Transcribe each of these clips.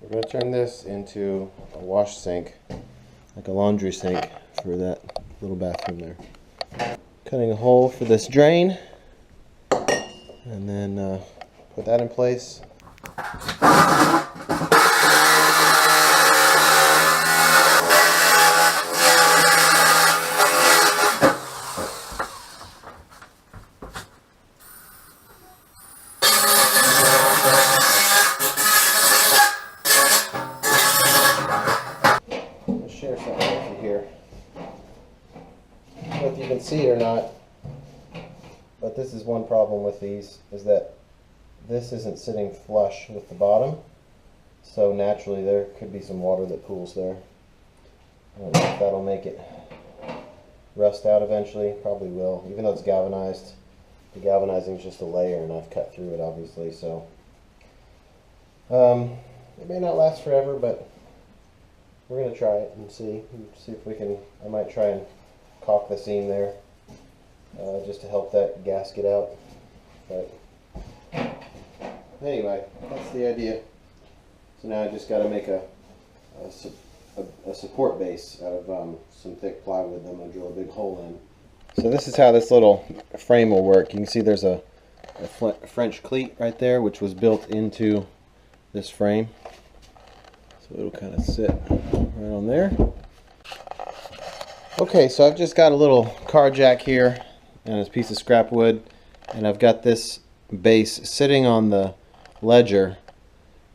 We're going to turn this into a wash sink, like a laundry sink for that little bathroom there. Cutting a hole for this drain, and then put that in place. Share something with you here. I don't know if you can see it or not, but this is one problem with these, is that this isn't sitting flush with the bottom, so naturally there could be some water that pools there. I don't know if that'll make it rust out eventually. Probably will, even though it's galvanized. The galvanizing is just a layer, and I've cut through it obviously, so it may not last forever, but we're going to try it and see if we can. I might try and caulk the seam there just to help that gasket out. But anyway, that's the idea. So now I just got to make a support base out of some thick plywood that I'm going to drill a big hole in. So this is how this little frame will work. You can see there's a French cleat right there, which was built into this frame. So it'll kind of sit right on there. Okay, so I've just got a little car jack here and a piece of scrap wood, and I've got this base sitting on the ledger,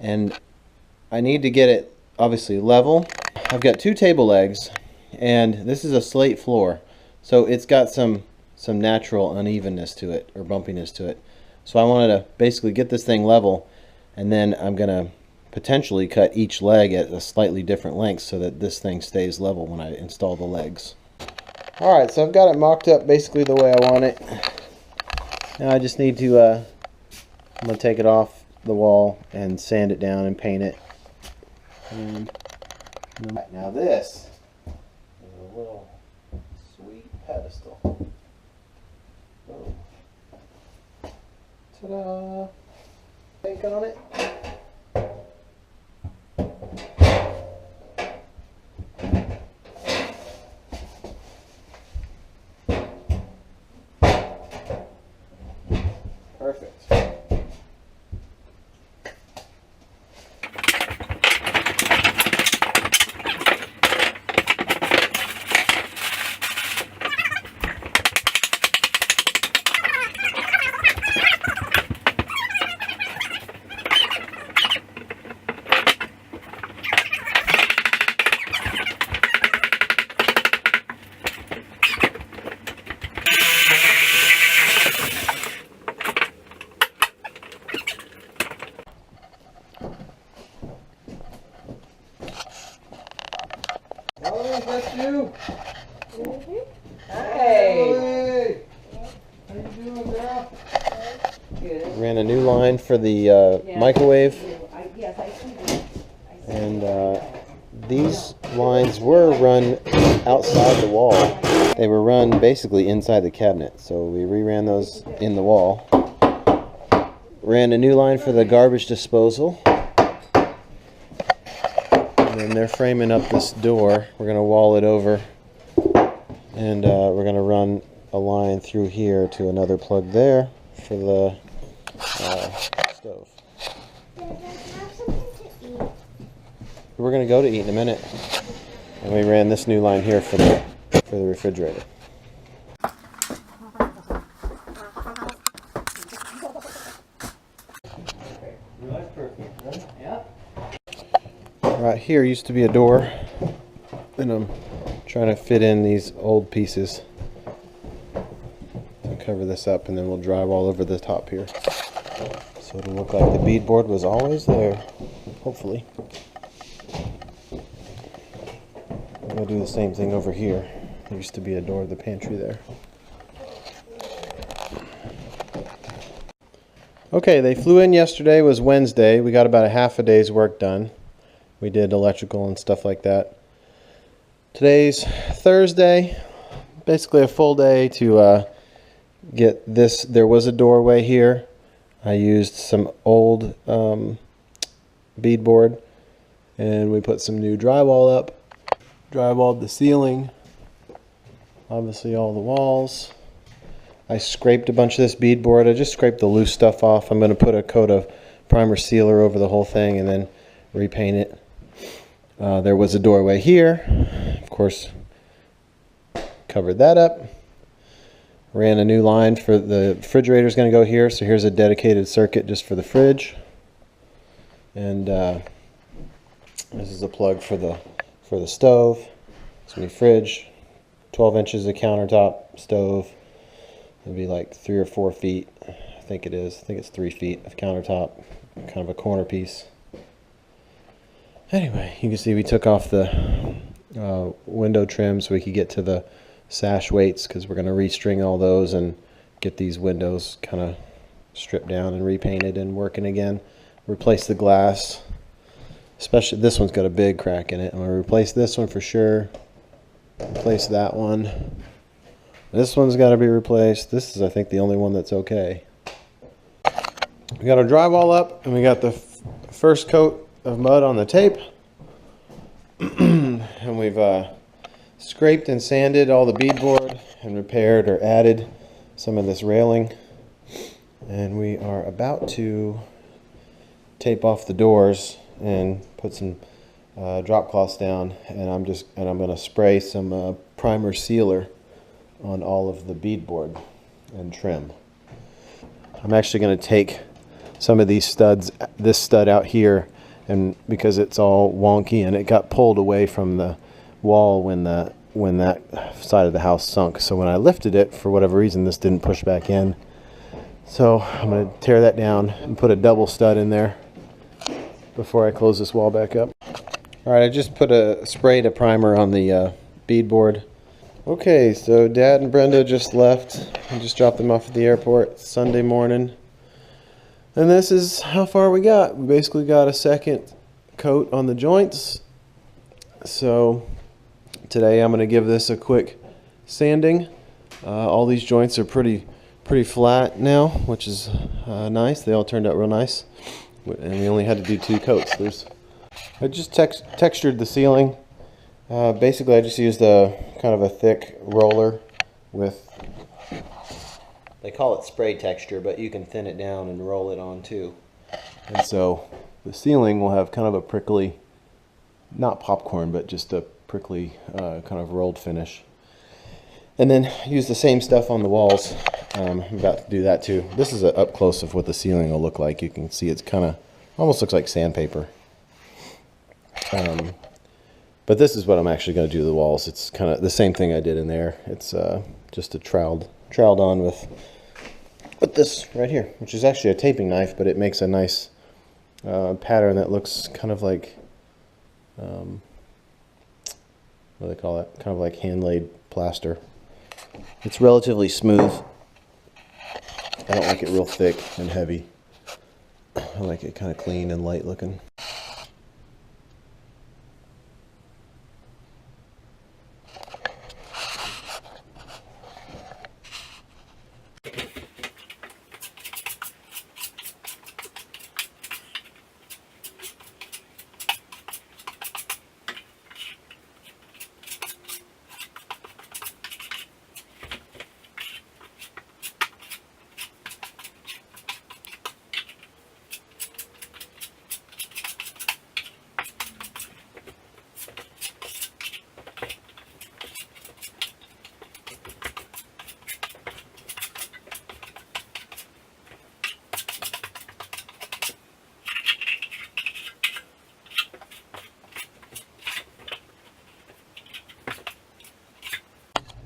and I need to get it obviously level. I've got 2 table legs, and this is a slate floor, so it's got some natural unevenness to it, or bumpiness to it. So I wanted to basically get this thing level, and then I'm gonna potentially cut each leg at a slightly different length so that this thing stays level when I install the legs. Alright, so I've got it mocked up basically the way I want it. Now I just need to, I'm going to take it off the wall and sand it down and paint it. And now this is a little sweet pedestal. Boom. Ta-da! Paint on it. Perfect. That's you. Hey. How you doing, girl? Good. Ran a new line for the microwave, Yes, I see that. and these lines were run outside the wall. They were run basically inside the cabinet, so we reran those in the wall. Ran a new line for the garbage disposal. And they're framing up this door. We're going to wall it over, and we're going to run a line through here to another plug there for the stove. We're going to go to eat in a minute, and we ran this new line here for the refrigerator. That's perfect, right? Yeah. Right here used to be a door, and I'm trying to fit in these old pieces to cover this up, and then we'll drywall over the top here, so it'll look like the beadboard was always there, hopefully. I'm going to do the same thing over here. There used to be a door to the pantry there. Okay, they flew in yesterday. It was Wednesday. We got about a half a day's work done. We did electrical and stuff like that. Today's Thursday, basically a full day to get this. There was a doorway here. I used some old beadboard And we put some new drywall up. Drywalled the ceiling. Obviously all the walls. I scraped a bunch of this beadboard. I just scraped the loose stuff off. I'm going to put a coat of primer sealer over the whole thing and then repaint it. There was a doorway here. Of course, covered that up. Ran a new line for the refrigerator is going to go here. So here's a dedicated circuit just for the fridge. And this is a plug for the stove. It's going to be fridge, 12 inches of countertop, stove. It'll be like 3 or 4 feet. I think it is. I think it's 3 feet of countertop, kind of a corner piece. Anyway, you can see we took off the window trim so we could get to the sash weights, because we're going to restring all those and get these windows kind of stripped down and repainted and working again. Replace the glass, especially this one's got a big crack in it. I'm going to replace this one for sure. Replace that one. This one's got to be replaced. This is, I think, the only one that's okay. We got our drywall up, and we got the first coat of mud on the tape. And we've scraped and sanded all the beadboard and repaired or added some of this railing. And we are about to tape off the doors and put some drop cloths down. And I'm going to spray some primer sealer on all of the beadboard and trim. I'm actually going to take some of these studs, this stud out here, and because it's all wonky and it got pulled away from the wall when that side of the house sunk. So when I lifted it, for whatever reason, this didn't push back in. So I'm going to tear that down and put a double stud in there before I close this wall back up. All right, I just sprayed a primer on the beadboard. Okay, so Dad and Brenda just left. I just dropped them off at the airport Sunday morning. And this is how far we got. We basically got a second coat on the joints. So today I'm going to give this a quick sanding. All these joints are pretty flat now, which is nice. They all turned out real nice. And we only had to do 2 coats. I just textured the ceiling. Basically, I just used a kind of a thick roller with, they call it spray texture, but you can thin it down and roll it on too. And so the ceiling will have kind of a prickly, not popcorn, but just a prickly kind of rolled finish. And then use the same stuff on the walls. I'm about to do that too. This is an up close of what the ceiling will look like. You can see it's kind of, almost looks like sandpaper. But this is what I'm actually going to do to the walls. It's kind of the same thing I did in there. It's just a troweled on with this right here, which is actually a taping knife, but it makes a nice pattern that looks kind of like, what do they call it? Kind of like hand-laid plaster. It's relatively smooth. I don't like it real thick and heavy. I like it kind of clean and light looking.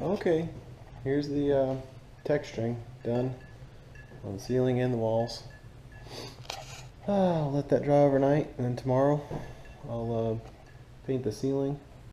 Okay, here's the texturing done on the ceiling and the walls. I'll let that dry overnight, and then tomorrow I'll paint the ceiling